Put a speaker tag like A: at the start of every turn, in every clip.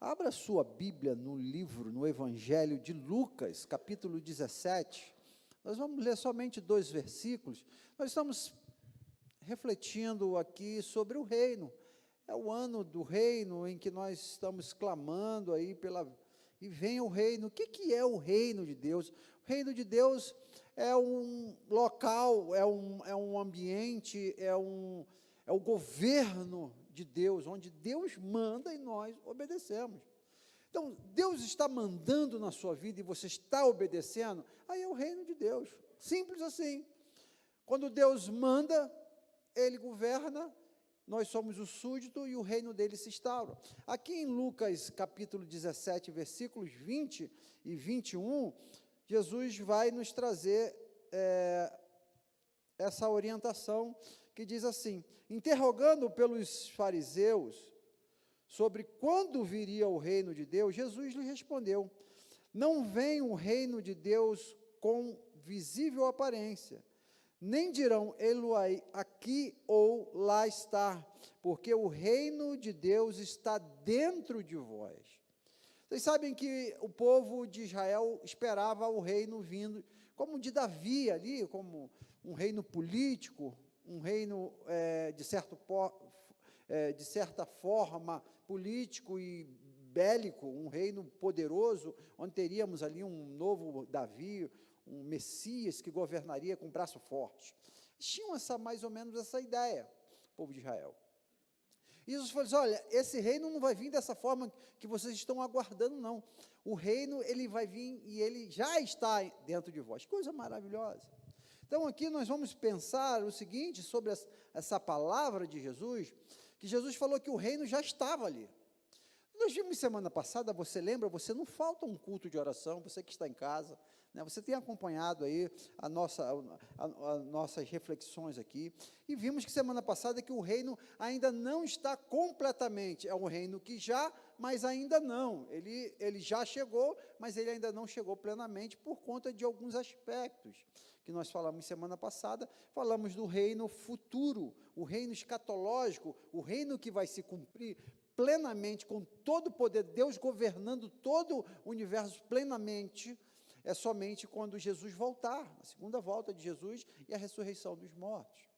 A: Abra sua Bíblia no livro, no Evangelho de Lucas, capítulo 17. Nós vamos ler somente 2 versículos. Nós estamos refletindo aqui sobre o reino. É o ano do reino em que nós estamos clamando aí e venha o reino. O que é o reino de Deus? O reino de Deus é um local, é um ambiente, é o governo de Deus, onde Deus manda e nós obedecemos. Então, Deus está mandando na sua vida e você está obedecendo, aí é o reino de Deus, simples assim. Quando Deus manda, Ele governa, nós somos o súdito e o reino dele se instaura. Aqui em Lucas capítulo 17, versículos 20 e 21, Jesus vai nos trazer essa orientação que diz assim: interrogando pelos fariseus sobre quando viria o reino de Deus, Jesus lhe respondeu: não vem o reino de Deus com visível aparência, nem dirão Eloi aqui ou lá está, porque o reino de Deus está dentro de vós. Vocês sabem que o povo de Israel esperava o reino vindo, como de Davi ali, como um reino político, um reino de certa forma político e bélico, um reino poderoso, onde teríamos ali um novo Davi, um Messias que governaria com braço forte. Eles tinham mais ou menos essa ideia, o povo de Israel. E Jesus falou assim: olha, esse reino não vai vir dessa forma que vocês estão aguardando, não. O reino, ele vai vir e ele já está dentro de vós. Coisa maravilhosa. Então, aqui nós vamos pensar o seguinte, sobre essa palavra de Jesus, que Jesus falou que o reino já estava ali. Nós vimos semana passada, você lembra, você não falta um culto de oração, você que está em casa, né, você tem acompanhado aí as nossas reflexões aqui, e vimos que semana passada que o reino ainda não está completamente, é um reino que já, mas ainda não, ele já chegou, mas ele ainda não chegou plenamente por conta de alguns aspectos que nós falamos semana passada. Falamos do reino futuro, o reino escatológico, o reino que vai se cumprir plenamente, com todo o poder, Deus governando todo o universo plenamente, é somente quando Jesus voltar, a segunda volta de Jesus e a ressurreição dos mortos.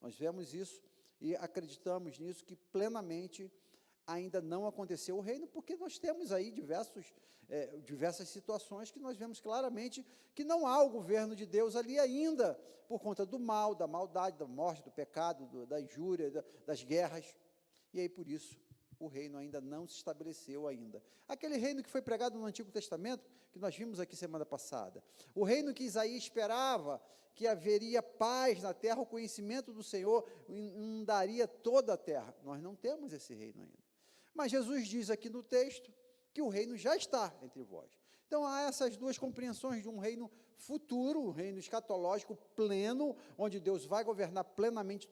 A: Nós vemos isso e acreditamos nisso, que plenamente ainda não aconteceu o reino, porque nós temos aí diversas situações que nós vemos claramente que não há o governo de Deus ali ainda, por conta do mal, da maldade, da morte, do pecado, da injúria, das guerras, e aí por isso o reino ainda não se estabeleceu ainda. Aquele reino que foi pregado no Antigo Testamento, que nós vimos aqui semana passada, o reino que Isaías esperava, que haveria paz na terra, o conhecimento do Senhor inundaria toda a terra. Nós não temos esse reino ainda. Mas Jesus diz aqui no texto que o reino já está entre vós. Então, há essas duas compreensões de um reino futuro, um reino escatológico pleno, onde Deus vai governar plenamente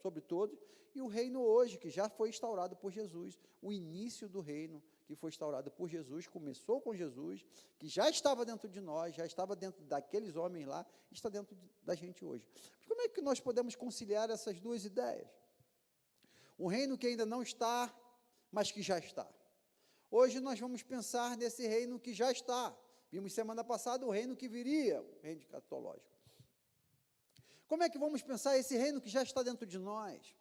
A: sobre todos, e o reino hoje, que já foi instaurado por Jesus, o início do reino que foi instaurado por Jesus, começou com Jesus, que já estava dentro de nós, já estava dentro daqueles homens lá, está dentro da gente hoje. Mas como é que nós podemos conciliar essas duas ideias? Um reino que ainda não está, mas que já está. Hoje nós vamos pensar nesse reino que já está. Vimos semana passada o reino que viria, o reino escatológico. Como é que vamos pensar esse reino que já está dentro de nós?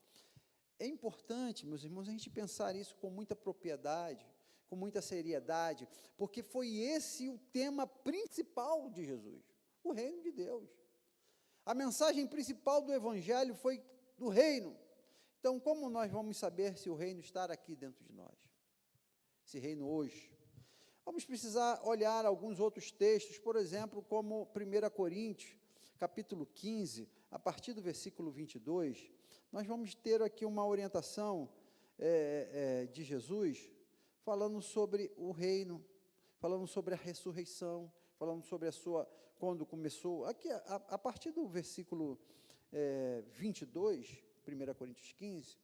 A: É importante, meus irmãos, a gente pensar isso com muita propriedade, com muita seriedade, porque foi esse o tema principal de Jesus, o reino de Deus. A mensagem principal do Evangelho foi do reino. Então, como nós vamos saber se o reino está aqui dentro de nós? Esse reino hoje? Vamos precisar olhar alguns outros textos, por exemplo, como 1 Coríntios, capítulo 15, a partir do versículo 22, nós vamos ter aqui uma orientação de Jesus, falando sobre o reino, falando sobre a ressurreição, falando sobre quando começou, aqui a partir do versículo 22, 1 Coríntios 15,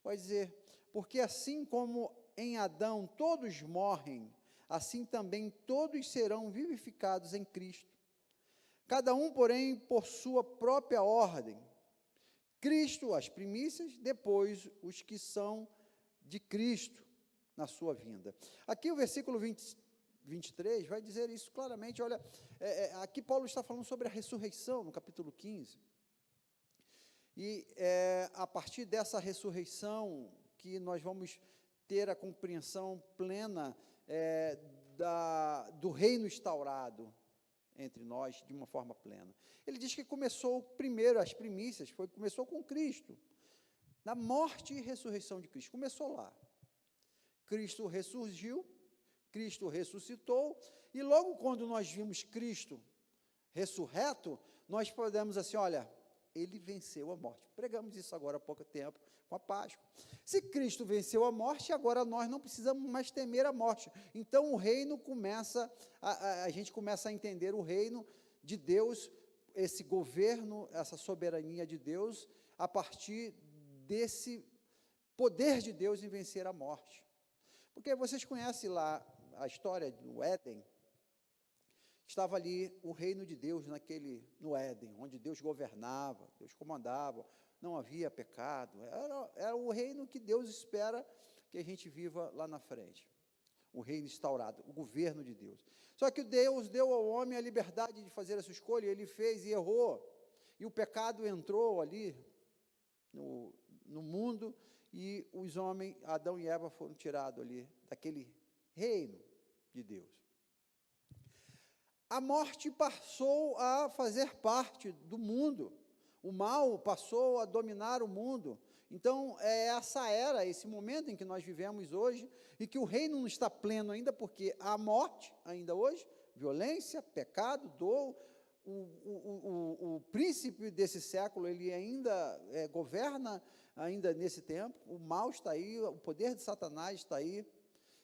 A: vai dizer: porque assim como em Adão todos morrem, assim também todos serão vivificados em Cristo. Cada um, porém, por sua própria ordem. Cristo, as primícias, depois os que são de Cristo. na sua vinda. Aqui o versículo 23 vai dizer isso claramente. Olha, aqui Paulo está falando sobre a ressurreição, no capítulo 15. E a partir dessa ressurreição que nós vamos ter a compreensão plena do reino instaurado entre nós de uma forma plena. Ele diz que começou primeiro, as primícias, começou com Cristo, na morte e ressurreição de Cristo, começou lá. Cristo ressurgiu, Cristo ressuscitou, e logo quando nós vimos Cristo ressurreto, nós podemos assim, olha, ele venceu a morte. Pregamos isso agora há pouco tempo, com a Páscoa. Se Cristo venceu a morte, agora nós não precisamos mais temer a morte. Então o reino começa, a gente começa a entender o reino de Deus, esse governo, essa soberania de Deus, a partir desse poder de Deus em vencer a morte. Porque vocês conhecem lá a história do Éden. Estava ali o reino de Deus no Éden, onde Deus governava, Deus comandava, não havia pecado. Era o reino que Deus espera que a gente viva lá na frente. O reino instaurado, o governo de Deus. Só que Deus deu ao homem a liberdade de fazer essa escolha, ele fez e errou. E o pecado entrou ali no mundo, e os homens, Adão e Eva, foram tirados ali daquele reino de Deus. A morte passou a fazer parte do mundo, o mal passou a dominar o mundo. Então, é essa era, esse momento em que nós vivemos hoje, e que o reino não está pleno ainda, porque há morte ainda hoje, violência, pecado, dor. O príncipe desse século, ele ainda governa ainda nesse tempo, o mal está aí, o poder de Satanás está aí,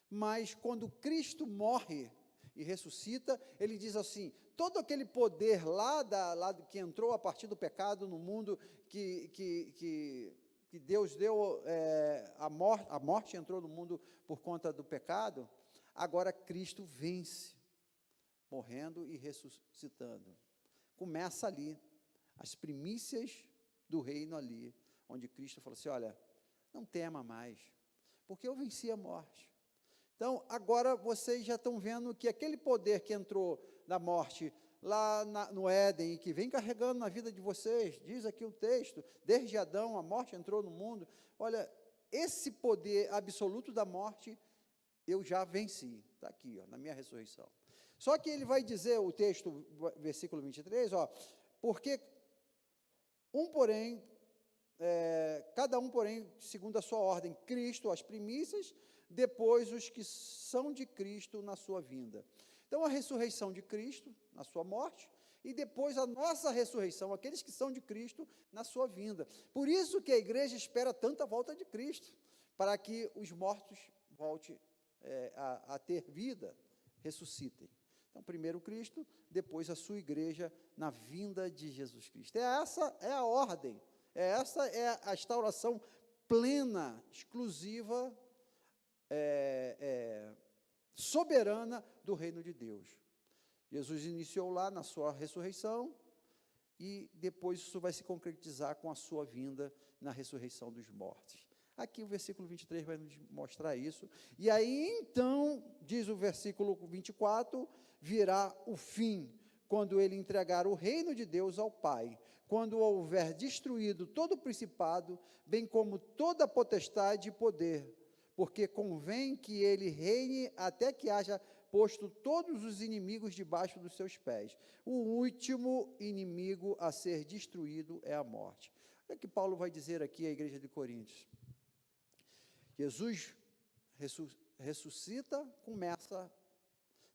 A: mas quando Cristo morre e ressuscita, ele diz assim, todo aquele poder lá que entrou a partir do pecado no mundo, que Deus deu, a morte entrou no mundo por conta do pecado, agora Cristo vence, morrendo e ressuscitando. Começa ali, as primícias do reino ali, onde Cristo falou assim, olha, não tema mais, porque eu venci a morte. Então, agora vocês já estão vendo que aquele poder que entrou na morte lá no Éden, e que vem carregando na vida de vocês, diz aqui o texto, desde Adão a morte entrou no mundo, olha, esse poder absoluto da morte, eu já venci, está aqui, na minha ressurreição. Só que ele vai dizer, o texto, versículo 23, porque cada um, porém, segundo a sua ordem, Cristo, as primícias, depois os que são de Cristo na sua vinda. Então, a ressurreição de Cristo na sua morte, e depois a nossa ressurreição, aqueles que são de Cristo na sua vinda. Por isso que a igreja espera tanta volta de Cristo, para que os mortos voltem a ter vida, ressuscitem. Então, primeiro Cristo, depois a sua igreja na vinda de Jesus Cristo. Essa é a ordem, essa é a instauração plena, exclusiva, soberana do reino de Deus. Jesus iniciou lá na sua ressurreição, e depois isso vai se concretizar com a sua vinda na ressurreição dos mortos. Aqui o versículo 23 vai nos mostrar isso. E aí, então, diz o versículo 24, virá o fim, quando ele entregar o reino de Deus ao Pai, quando houver destruído todo o principado, bem como toda a potestade e poder, porque convém que ele reine até que haja posto todos os inimigos debaixo dos seus pés. O último inimigo a ser destruído é a morte. O que Paulo vai dizer aqui à igreja de Coríntios? Jesus ressuscita, começa.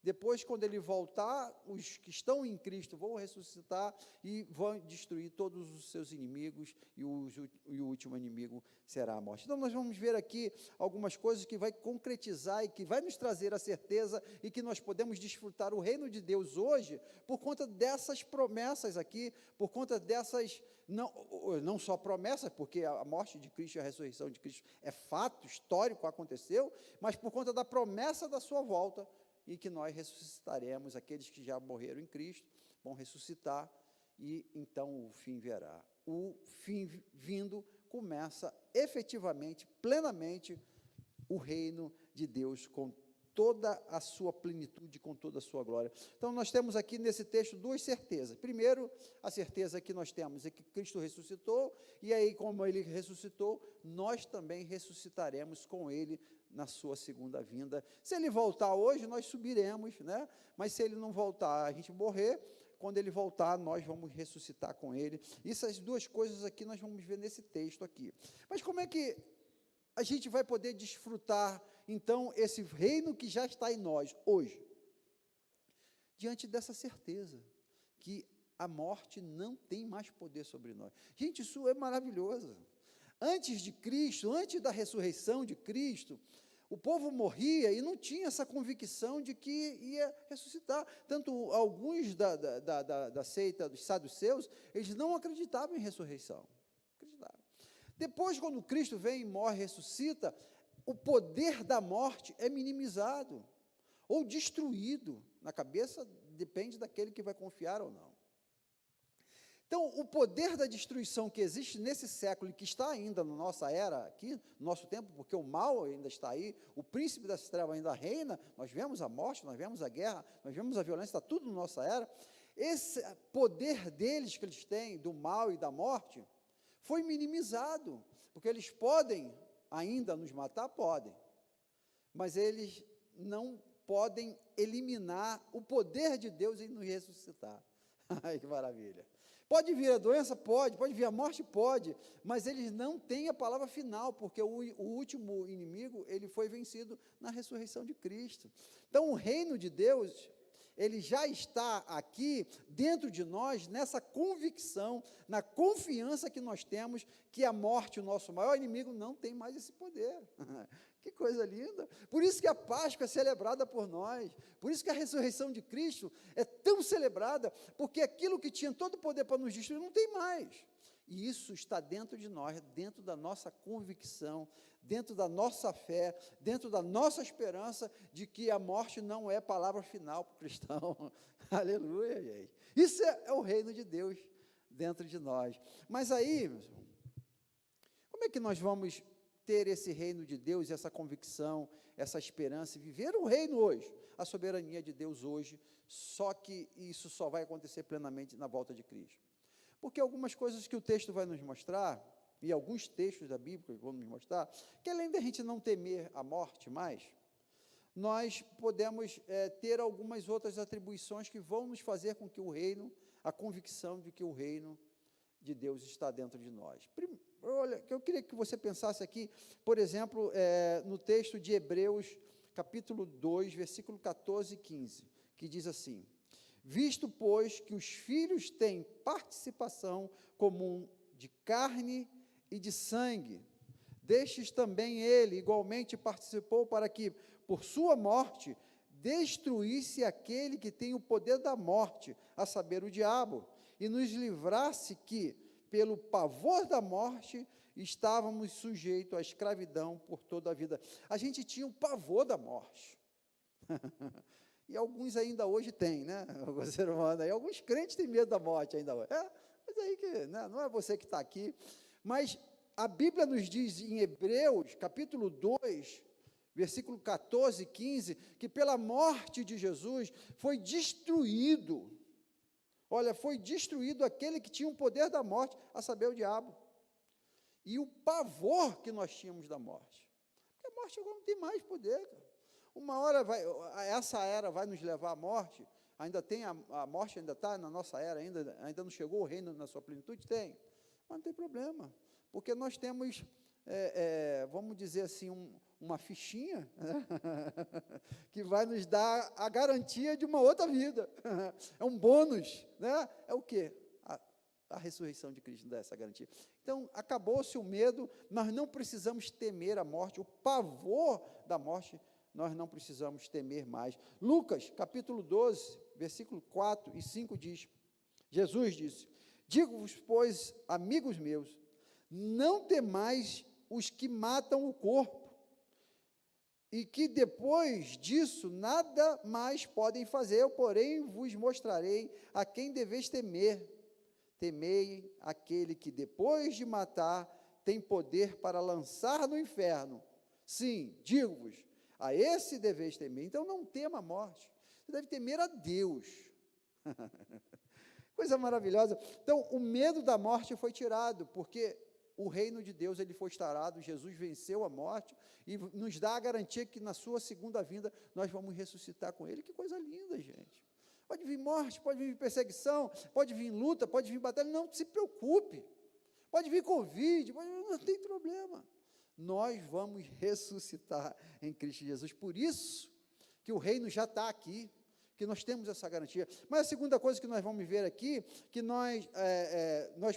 A: Depois, quando ele voltar, os que estão em Cristo vão ressuscitar e vão destruir todos os seus inimigos, e o último inimigo será a morte. Então, nós vamos ver aqui algumas coisas que vai concretizar e que vai nos trazer a certeza e que nós podemos desfrutar o reino de Deus hoje por conta dessas promessas aqui, por conta dessas, não só promessas, porque a morte de Cristo e a ressurreição de Cristo é fato histórico, aconteceu, mas por conta da promessa da sua volta, e que nós ressuscitaremos, aqueles que já morreram em Cristo, vão ressuscitar, e então o fim virá. O fim vindo começa efetivamente, plenamente, o reino de Deus com toda a sua plenitude, com toda a sua glória. Então, nós temos aqui nesse texto duas certezas. Primeiro, a certeza que nós temos é que Cristo ressuscitou, e aí, como Ele ressuscitou, nós também ressuscitaremos com Ele na sua segunda vinda. Se Ele voltar hoje, nós subiremos, né? Mas se Ele não voltar, a gente morrer, quando Ele voltar, nós vamos ressuscitar com Ele. Essas duas coisas aqui nós vamos ver nesse texto aqui. Mas como é que a gente vai poder desfrutar, então, esse reino que já está em nós, hoje? Diante dessa certeza, que a morte não tem mais poder sobre nós. Gente, isso é maravilhoso. Antes de Cristo, antes da ressurreição de Cristo, o povo morria e não tinha essa convicção de que ia ressuscitar. Tanto alguns da seita dos saduceus, eles não acreditavam em ressurreição. Depois, quando Cristo vem, morre, ressuscita, o poder da morte é minimizado ou destruído. Na cabeça, depende daquele que vai confiar ou não. Então, o poder da destruição que existe nesse século e que está ainda na nossa era, aqui, no nosso tempo, porque o mal ainda está aí, o príncipe das trevas ainda reina, nós vemos a morte, nós vemos a guerra, nós vemos a violência, está tudo na nossa era. Esse poder deles que eles têm, do mal e da morte, foi minimizado, porque eles podem ainda nos matar, podem, mas eles não podem eliminar o poder de Deus em nos ressuscitar. Ai, que maravilha! Pode vir a doença? Pode vir a morte? Pode, mas eles não têm a palavra final, porque o último inimigo, ele foi vencido na ressurreição de Cristo. Então, o reino de Deus, ele já está aqui dentro de nós, nessa convicção, na confiança que nós temos, que a morte, o nosso maior inimigo, não tem mais esse poder. Que coisa linda! Por isso que a Páscoa é celebrada por nós, por isso que a ressurreição de Cristo é tão celebrada, porque aquilo que tinha todo o poder para nos destruir, não tem mais. E isso está dentro de nós, dentro da nossa convicção, dentro da nossa fé, dentro da nossa esperança de que a morte não é palavra final para o cristão. Aleluia, gente. Isso é o reino de Deus dentro de nós. Mas aí, como é que nós vamos ter esse reino de Deus, essa convicção, essa esperança, e viver o reino hoje, a soberania de Deus hoje, só que isso só vai acontecer plenamente na volta de Cristo? Porque algumas coisas que o texto vai nos mostrar, e alguns textos da Bíblia vão nos mostrar, que além da gente não temer a morte mais, nós podemos ter algumas outras atribuições que vão nos fazer com que o reino, a convicção de que o reino de Deus está dentro de nós. Olha, eu queria que você pensasse aqui, por exemplo, no texto de Hebreus, capítulo 2, versículo 14 e 15, que diz assim: visto, pois, que os filhos têm participação comum de carne e de sangue, destes também ele igualmente participou, para que, por sua morte, destruísse aquele que tem o poder da morte, a saber, o diabo, e nos livrasse que, pelo pavor da morte, estávamos sujeitos à escravidão por toda a vida. A gente tinha o pavor da morte. E alguns ainda hoje têm, né? O ser humano aí, alguns crentes têm medo da morte ainda hoje. Mas aí que, né? Não é você que está aqui. Mas a Bíblia nos diz em Hebreus, capítulo 2, versículo 14 e 15, que pela morte de Jesus foi destruído. Olha, foi destruído aquele que tinha o poder da morte, a saber, o diabo. E o pavor que nós tínhamos da morte. Porque a morte agora não tem mais poder, cara. Uma hora essa era vai nos levar à morte, ainda tem a morte, ainda está na nossa era, ainda não chegou o reino na sua plenitude? Tem, mas não tem problema, porque nós temos, vamos dizer assim, uma fichinha, né? Que vai nos dar a garantia de uma outra vida, é um bônus, né? É o quê? A ressurreição de Cristo dá essa garantia. Então, acabou-se o medo, nós não precisamos temer a morte, o pavor da morte, nós não precisamos temer mais. Lucas, capítulo 12, versículo 4 e 5 diz, Jesus disse: digo-vos, pois, amigos meus, não temais os que matam o corpo, e que depois disso nada mais podem fazer, eu, porém, vos mostrarei a quem deveis temer. Temei aquele que depois de matar tem poder para lançar no inferno. Sim, digo-vos, A esse deveis temer. Então, não tema a morte. Você deve temer a Deus. Coisa maravilhosa. Então, o medo da morte foi tirado, porque o reino de Deus ele foi instaurado, Jesus venceu a morte e nos dá a garantia que na sua segunda vinda nós vamos ressuscitar com ele. Que coisa linda, gente. Pode vir morte, pode vir perseguição, pode vir luta, pode vir batalha, não se preocupe. Pode vir Covid, não tem problema. Nós vamos ressuscitar em Cristo Jesus. Por isso que o reino já está aqui, que nós temos essa garantia. Mas a segunda coisa que nós vamos ver aqui, que nós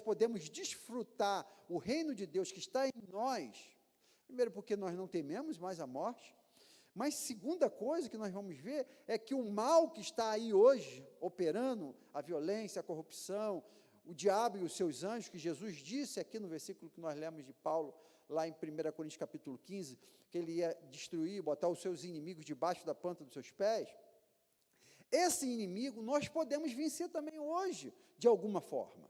A: podemos desfrutar o reino de Deus que está em nós, primeiro porque nós não tememos mais a morte, mas segunda coisa que nós vamos ver é que o mal que está aí hoje, operando, a violência, a corrupção, o diabo e os seus anjos, que Jesus disse aqui no versículo que nós lemos de Paulo, lá em 1 Coríntios capítulo 15, que ele ia destruir, botar os seus inimigos debaixo da planta dos seus pés. Esse inimigo nós podemos vencer também hoje, de alguma forma.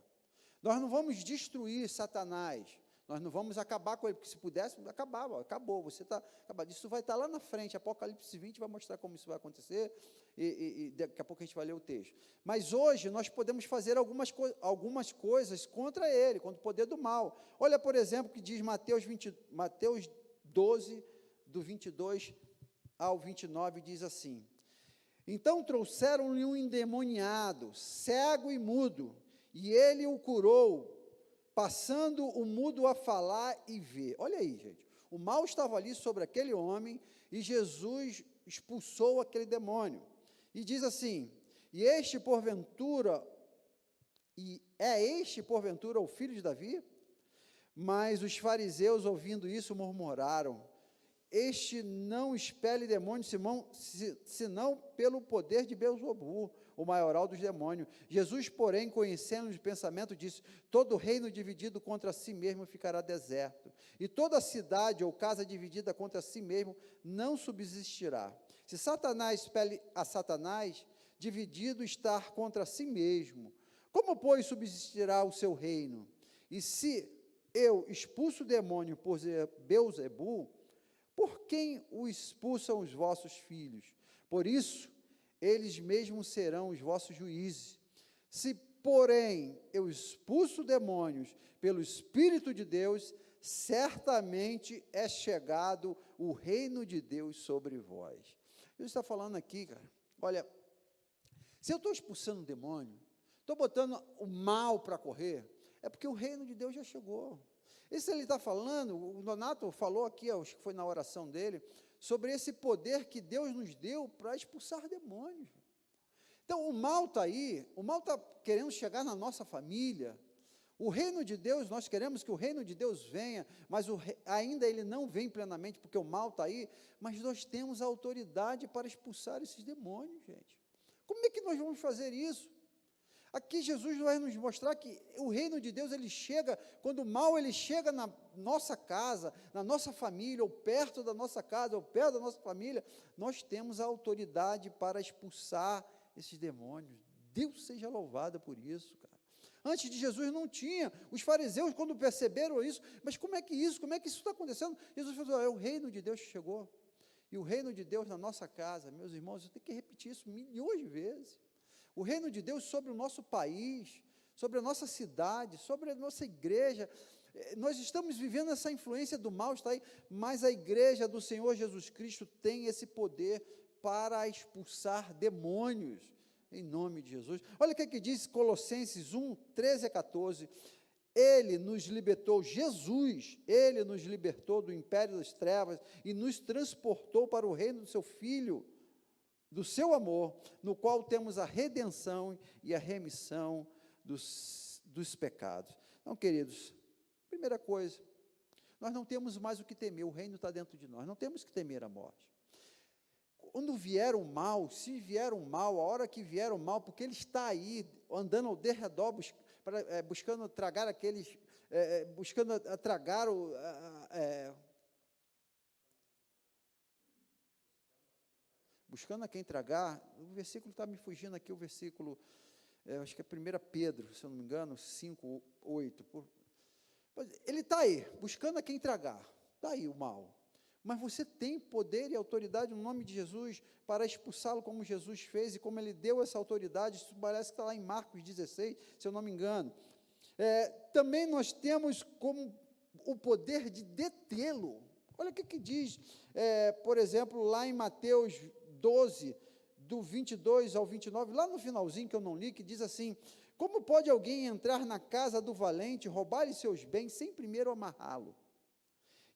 A: Nós não vamos destruir Satanás, nós não vamos acabar com ele, porque se pudéssemos, acabou, você está acabado. Isso vai estar lá na frente, Apocalipse 20 vai mostrar como isso vai acontecer, e daqui a pouco a gente vai ler o texto. Mas hoje nós podemos fazer algumas coisas contra ele, contra o poder do mal. Olha, por exemplo, o que diz Mateus 12, do 22 ao 29, diz assim: então trouxeram-lhe um endemoniado, cego e mudo, e ele o curou, passando o mudo a falar e ver. Olha aí, gente, o mal estava ali sobre aquele homem, e Jesus expulsou aquele demônio. E diz assim: é este porventura o filho de Davi? Mas os fariseus, ouvindo isso, murmuraram: este não expele demônios, senão pelo poder de Beelzebul, o maioral dos demônios. Jesus, porém, conhecendo de pensamento, disse: todo reino dividido contra si mesmo ficará deserto, e toda cidade ou casa dividida contra si mesmo não subsistirá. Se Satanás expele a Satanás, dividido está contra si mesmo. Como, pois, subsistirá o seu reino? E se eu expulso o demônio por Beelzebul, por quem o expulsam os vossos filhos? Por isso, eles mesmos serão os vossos juízes. Se, porém, eu expulso demônios pelo Espírito de Deus, certamente é chegado o reino de Deus sobre vós. Jesus está falando aqui, cara, olha, se eu estou expulsando o demônio, estou botando o mal para correr, é porque o reino de Deus já chegou. Isso ele está falando, o Donato falou aqui, acho que foi na oração dele, sobre esse poder que Deus nos deu para expulsar demônios. Então, o mal está aí, o mal está querendo chegar na nossa família. O reino de Deus, nós queremos que o reino de Deus venha, mas ainda ele não vem plenamente, porque o mal está aí, mas nós temos a autoridade para expulsar esses demônios, gente. Como é que nós vamos fazer isso? Aqui Jesus vai nos mostrar que o reino de Deus, ele chega, quando o mal ele chega na nossa casa, na nossa família, ou perto da nossa casa, ou perto da nossa família, nós temos a autoridade para expulsar esses demônios. Deus seja louvado por isso, cara. Antes de Jesus não tinha, os fariseus quando perceberam isso, mas como é que isso está acontecendo? Jesus falou: o reino de Deus chegou, e o reino de Deus na nossa casa, meus irmãos, eu tenho que repetir isso milhões de vezes. O reino de Deus sobre o nosso país, sobre a nossa cidade, sobre a nossa igreja. Nós estamos vivendo essa influência do mal, está aí, mas a igreja do Senhor Jesus Cristo tem esse poder para expulsar demônios, em nome de Jesus. Olha o que diz Colossenses 1, 13 a 14. Ele nos libertou, Jesus, ele nos libertou do império das trevas e nos transportou para o reino do seu Filho, do seu amor, no qual temos a redenção e a remissão dos pecados. Então, queridos, primeira coisa, nós não temos mais o que temer, o reino está dentro de nós, não temos que temer a morte. Quando vier o mal, se vier o mal, a hora que vier o mal, porque ele está aí, andando ao derredor, buscando tragar aqueles, buscando tragar buscando a quem tragar. O versículo está me fugindo aqui, o versículo, acho que é 1 Pedro, se eu não me engano, 5, 8. Ele está aí, buscando a quem tragar. Está aí o mal. mas você tem poder e autoridade no nome de Jesus para expulsá-lo como Jesus fez e como ele deu essa autoridade. Isso parece que está lá em Marcos 16, se eu não me engano. Também nós temos como o poder de detê-lo. Olha o que diz, por exemplo, lá em Mateus 12, do 22 ao 29, lá no finalzinho que eu não li, que diz assim: como pode alguém entrar na casa do valente, roubar-lhe seus bens, sem primeiro amarrá-lo?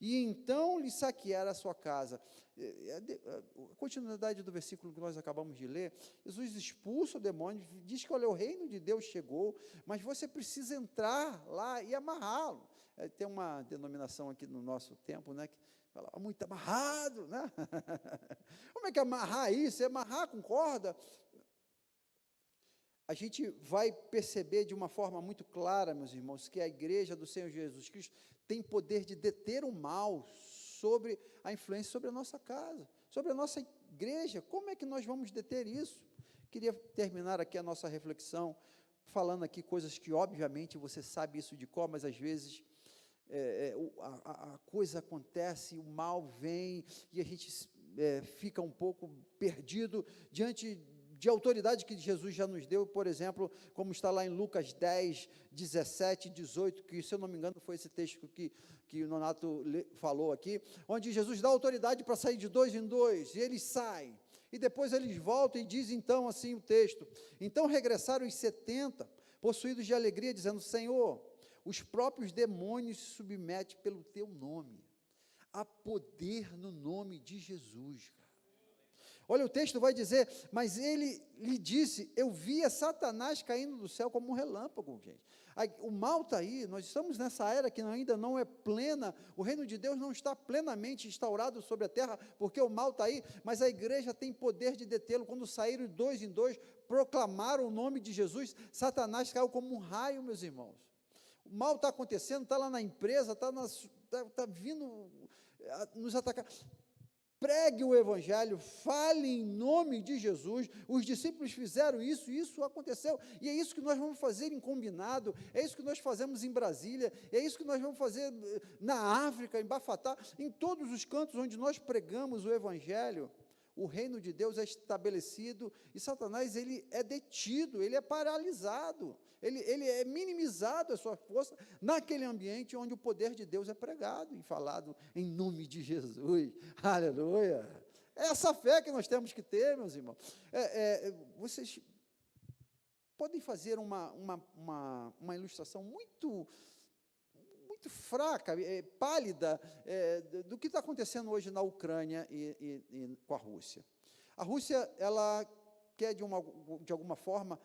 A: E então lhe saquear a sua casa. A continuidade do versículo que nós acabamos de ler, Jesus expulsa o demônio, diz que, olha, o reino de Deus chegou, mas você precisa entrar lá e amarrá-lo. Tem uma denominação aqui no nosso tempo, né, que fala, muito amarrado, né? Como é que amarrar isso? É amarrar com corda? A gente vai perceber de uma forma muito clara, meus irmãos, que a igreja do Senhor Jesus Cristo tem poder de deter o mal sobre a influência sobre a nossa casa, sobre a nossa igreja. Como é que nós vamos deter isso? Queria terminar aqui a nossa reflexão, falando aqui coisas que, obviamente, você sabe isso de cor, mas às vezes a coisa acontece, o mal vem, e a gente fica um pouco perdido diante de autoridade que Jesus já nos deu, por exemplo, como está lá em Lucas 10, 17, 18, que, se eu não me engano, foi esse texto que o Nonato falou aqui, onde Jesus dá autoridade para sair de 2 em 2, e eles saem, e depois eles voltam, e diz então assim o texto: então regressaram os 70, possuídos de alegria, dizendo: Senhor, os próprios demônios se submetem pelo teu nome. Há poder no nome de Jesus, cara. Olha, o texto vai dizer, mas ele lhe disse, eu via Satanás caindo do céu como um relâmpago, gente. O mal está aí, nós estamos nessa era que ainda não é plena, o reino de Deus não está plenamente instaurado sobre a terra, porque o mal está aí, mas a igreja tem poder de detê-lo. Quando saíram 2 em 2, proclamaram o nome de Jesus, Satanás caiu como um raio, meus irmãos. O mal está acontecendo, está lá na empresa, está vindo nos atacar. Pregue o evangelho, fale em nome de Jesus. Os discípulos fizeram isso, e isso aconteceu, e é isso que nós vamos fazer em Combinado, é isso que nós fazemos em Brasília, é isso que nós vamos fazer na África, em Bafatá, em todos os cantos onde nós pregamos o evangelho. O reino de Deus é estabelecido, e Satanás, ele é detido, ele é paralisado, ele é minimizado a sua força naquele ambiente onde o poder de Deus é pregado e falado em nome de Jesus. Aleluia! É essa fé que nós temos que ter, meus irmãos. Vocês podem fazer uma ilustração muito fraca, pálida, do que está acontecendo hoje na Ucrânia e com a Rússia. A Rússia, ela quer, de alguma forma,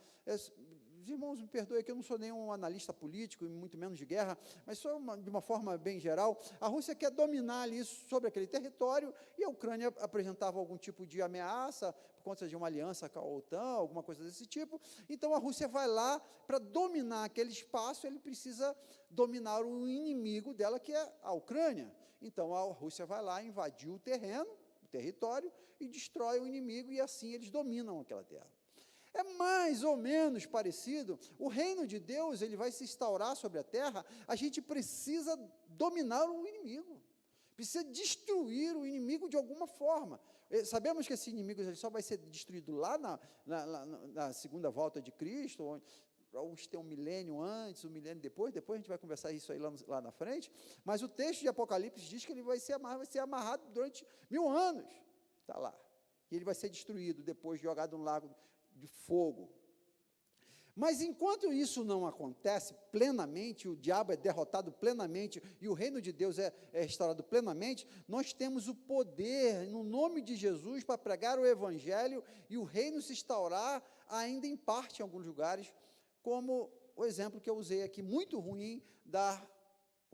A: os irmãos me perdoem que eu não sou nenhum analista político, e muito menos de guerra, mas só de uma forma bem geral, a Rússia quer dominar ali sobre aquele território, e a Ucrânia apresentava algum tipo de ameaça, por conta de uma aliança com a OTAN, alguma coisa desse tipo. Então a Rússia vai lá, para dominar aquele espaço, ele precisa dominar o inimigo dela, que é a Ucrânia. Então a Rússia vai lá, invadir o terreno, o território, e destrói o inimigo, e assim eles dominam aquela terra. É mais ou menos parecido. O reino de Deus, ele vai se instaurar sobre a terra, a gente precisa dominar o inimigo, precisa destruir o inimigo de alguma forma. Sabemos que esse inimigo ele só vai ser destruído lá na segunda volta de Cristo, onde tem um milênio antes, um milênio depois a gente vai conversar isso aí lá na frente, mas o texto de Apocalipse diz que ele vai ser amarrado durante 1000 anos, está lá, e ele vai ser destruído, depois jogado no lago de fogo. Mas enquanto isso não acontece plenamente, o diabo é derrotado plenamente e o reino de Deus é restaurado plenamente, nós temos o poder, no nome de Jesus, para pregar o evangelho e o reino se instaurar ainda em parte em alguns lugares, como o exemplo que eu usei aqui, muito ruim, da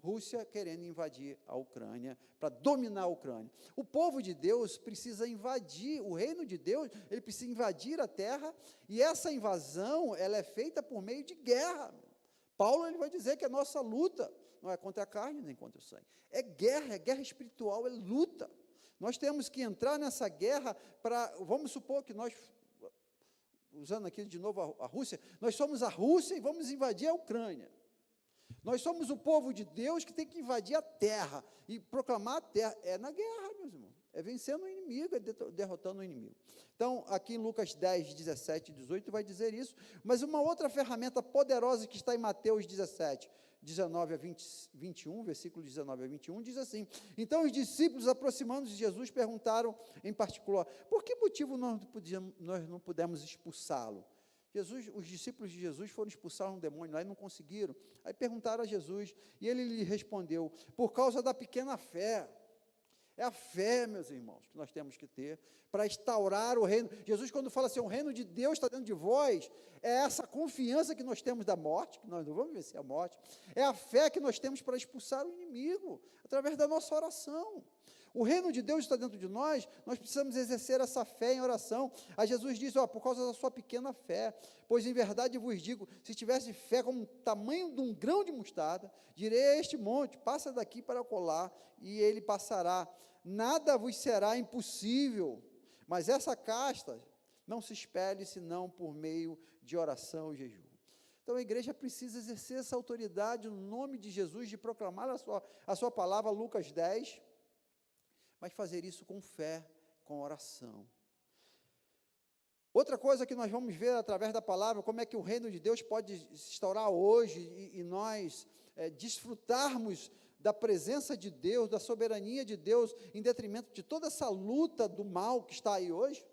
A: Rússia querendo invadir a Ucrânia, para dominar a Ucrânia. O povo de Deus precisa invadir, o reino de Deus, ele precisa invadir a terra, e essa invasão, ela é feita por meio de guerra. Paulo, ele vai dizer que a nossa luta não é contra a carne, nem contra o sangue. É guerra espiritual, é luta. Nós temos que entrar nessa guerra vamos supor que nós, usando aqui de novo a Rússia, nós somos a Rússia e vamos invadir a Ucrânia. Nós somos o povo de Deus que tem que invadir a terra e proclamar a terra. É na guerra, meus irmãos. É vencendo o inimigo, é derrotando o inimigo. Então, aqui em Lucas 10, 17 e 18 vai dizer isso, mas uma outra ferramenta poderosa que está em Mateus 17, 19 a 21, versículo 19 a 21, diz assim: então os discípulos, aproximando-se de Jesus, perguntaram em particular, por que motivo nós não pudemos expulsá-lo? Os discípulos de Jesus foram expulsar um demônio lá e não conseguiram. Aí perguntaram a Jesus, e ele lhe respondeu, por causa da pequena fé. É a fé, meus irmãos, que nós temos que ter para instaurar o reino. Jesus, quando fala assim, o reino de Deus está dentro de vós, é essa confiança que nós temos da morte, que nós não vamos vencer a morte, é a fé que nós temos para expulsar o inimigo, através da nossa oração. O reino de Deus está dentro de nós precisamos exercer essa fé em oração. Aí Jesus diz, por causa da sua pequena fé, pois em verdade vos digo, se tivesse fé como o tamanho de um grão de mostarda, direi a este monte, passa daqui para colar, e ele passará. Nada vos será impossível, mas essa casta não se espelhe senão por meio de oração e jejum. Então a igreja precisa exercer essa autoridade no nome de Jesus, de proclamar a sua palavra, Lucas 10, mas fazer isso com fé, com oração. Outra coisa que nós vamos ver através da palavra, como é que o reino de Deus pode se instaurar hoje e nós desfrutarmos da presença de Deus, da soberania de Deus, em detrimento de toda essa luta do mal que está aí hoje,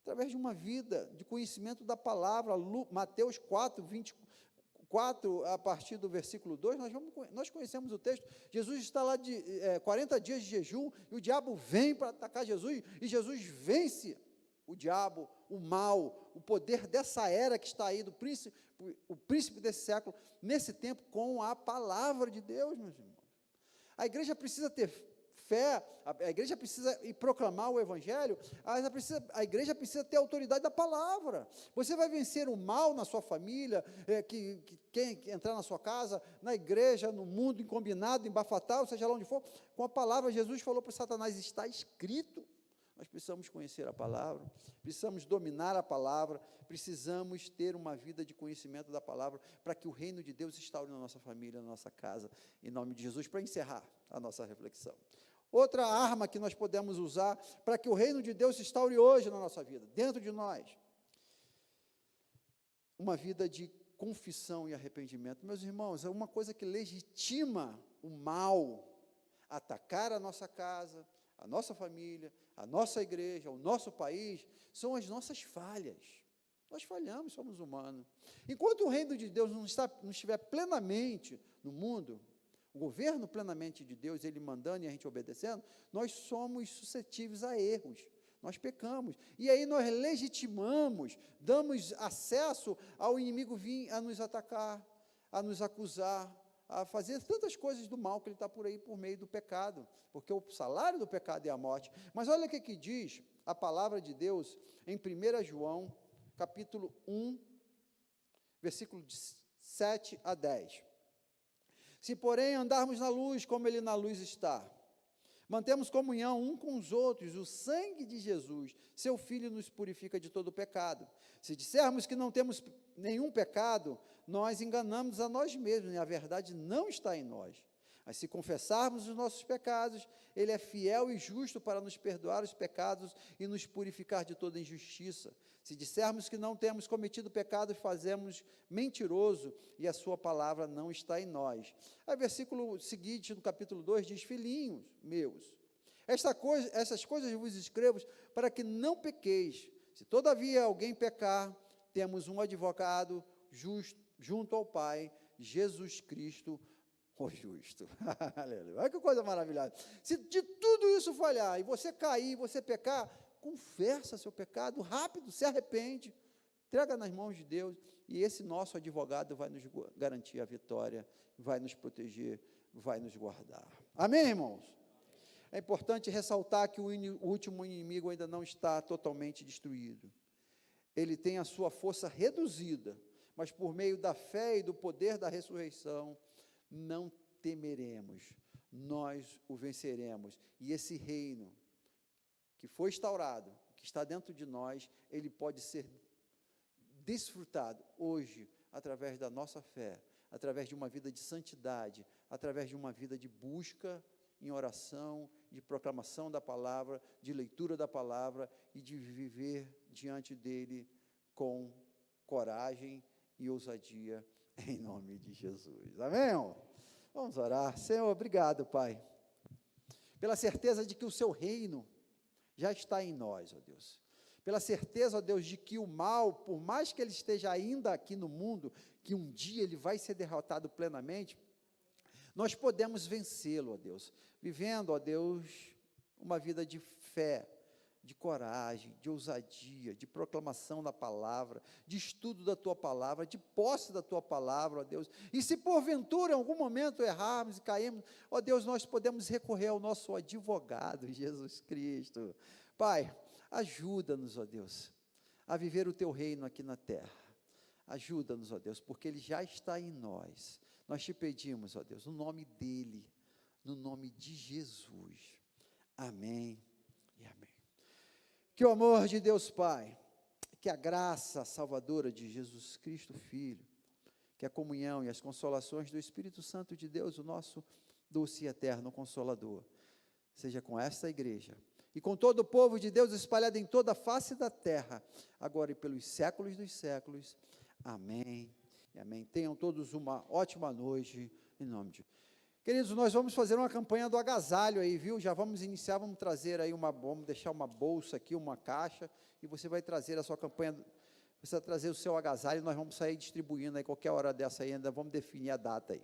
A: através de uma vida de conhecimento da palavra. Mateus 4, 24, a partir do versículo 2, nós conhecemos o texto. Jesus está lá de 40 dias de jejum, e o diabo vem para atacar Jesus, e Jesus vence o diabo, o mal, o poder dessa era que está aí, o príncipe desse século, nesse tempo, com a palavra de Deus, meus irmãos. A igreja precisa ter fé, a igreja precisa ir proclamar o evangelho, a igreja precisa ter a autoridade da palavra. Você vai vencer o mal na sua família, que quem entrar na sua casa, na igreja, no mundo, em combinado, em bafatá, ou seja lá onde for, com a palavra. Jesus falou para Satanás, está escrito. Nós precisamos conhecer a palavra, precisamos dominar a palavra, precisamos ter uma vida de conhecimento da palavra, para que o reino de Deus instaure na nossa família, na nossa casa, em nome de Jesus, para encerrar a nossa reflexão. Outra arma que nós podemos usar, para que o reino de Deus se instaure hoje na nossa vida, dentro de nós, uma vida de confissão e arrependimento. Meus irmãos, é uma coisa que legitima o mal, atacar a nossa casa, a nossa família, a nossa igreja, o nosso país, são as nossas falhas. Nós falhamos, somos humanos. Enquanto o reino de Deus não estiver plenamente no mundo, o governo plenamente de Deus, ele mandando e a gente obedecendo, nós somos suscetíveis a erros, nós pecamos. E aí nós legitimamos, damos acesso ao inimigo vir a nos atacar, a nos acusar, a fazer tantas coisas do mal que ele está por aí por meio do pecado, porque o salário do pecado é a morte. Mas olha o que diz a palavra de Deus em 1 João, capítulo 1, versículo 7 a 10. Se, porém, andarmos na luz, como ele na luz está, mantemos comunhão um com os outros, o sangue de Jesus, seu Filho, nos purifica de todo o pecado. Se dissermos que não temos nenhum pecado, nós enganamos a nós mesmos, e a verdade não está em nós. Mas se confessarmos os nossos pecados, ele é fiel e justo para nos perdoar os pecados e nos purificar de toda injustiça. Se dissermos que não temos cometido pecado, fazemos mentiroso, e a sua palavra não está em nós. Aí, versículo seguinte, no capítulo 2, diz, filhinhos meus, essas coisas vos escrevo para que não pequeis. Se todavia alguém pecar, temos um advogado justo junto ao Pai, Jesus Cristo, o justo. Aleluia. Olha que coisa maravilhosa. Se de tudo isso falhar, e você cair, você pecar, confessa seu pecado, rápido, se arrepende, entrega nas mãos de Deus, e esse nosso advogado vai nos garantir a vitória, vai nos proteger, vai nos guardar. Amém, irmãos? É importante ressaltar que o último inimigo ainda não está totalmente destruído. Ele tem a sua força reduzida, mas por meio da fé e do poder da ressurreição, não temeremos, nós o venceremos. E esse reino que foi instaurado, que está dentro de nós, ele pode ser desfrutado hoje, através da nossa fé, através de uma vida de santidade, através de uma vida de busca em oração, de proclamação da palavra, de leitura da palavra e de viver diante dele com coragem e ousadia, em nome de Jesus. Amém? Vamos orar. Senhor, obrigado, Pai, pela certeza de que o seu reino já está em nós, ó Deus. Pela certeza, ó Deus, de que o mal, por mais que ele esteja ainda aqui no mundo, que um dia ele vai ser derrotado plenamente, nós podemos vencê-lo, ó Deus, vivendo, ó Deus, uma vida de fé, de coragem, de ousadia, de proclamação da palavra, de estudo da tua palavra, de posse da tua palavra, ó Deus. E se porventura em algum momento errarmos e cairmos, ó Deus, nós podemos recorrer ao nosso advogado, Jesus Cristo. Pai, ajuda-nos, ó Deus, a viver o teu reino aqui na terra. Ajuda-nos, ó Deus, porque ele já está em nós. Nós te pedimos, ó Deus, no nome dele, no nome de Jesus. Amém e amém. Que o amor de Deus Pai, que a graça salvadora de Jesus Cristo Filho, que a comunhão e as consolações do Espírito Santo de Deus, o nosso doce e eterno Consolador, seja com esta igreja e com todo o povo de Deus espalhado em toda a face da terra, agora e pelos séculos dos séculos. Amém e amém. Tenham todos uma ótima noite, em nome de Jesus. Queridos, nós vamos fazer uma campanha do agasalho aí, viu? Já vamos iniciar, vamos trazer aí vamos deixar uma bolsa aqui, uma caixa, e você vai trazer a sua campanha, você vai trazer o seu agasalho, nós vamos sair distribuindo aí, qualquer hora dessa aí, ainda vamos definir a data aí.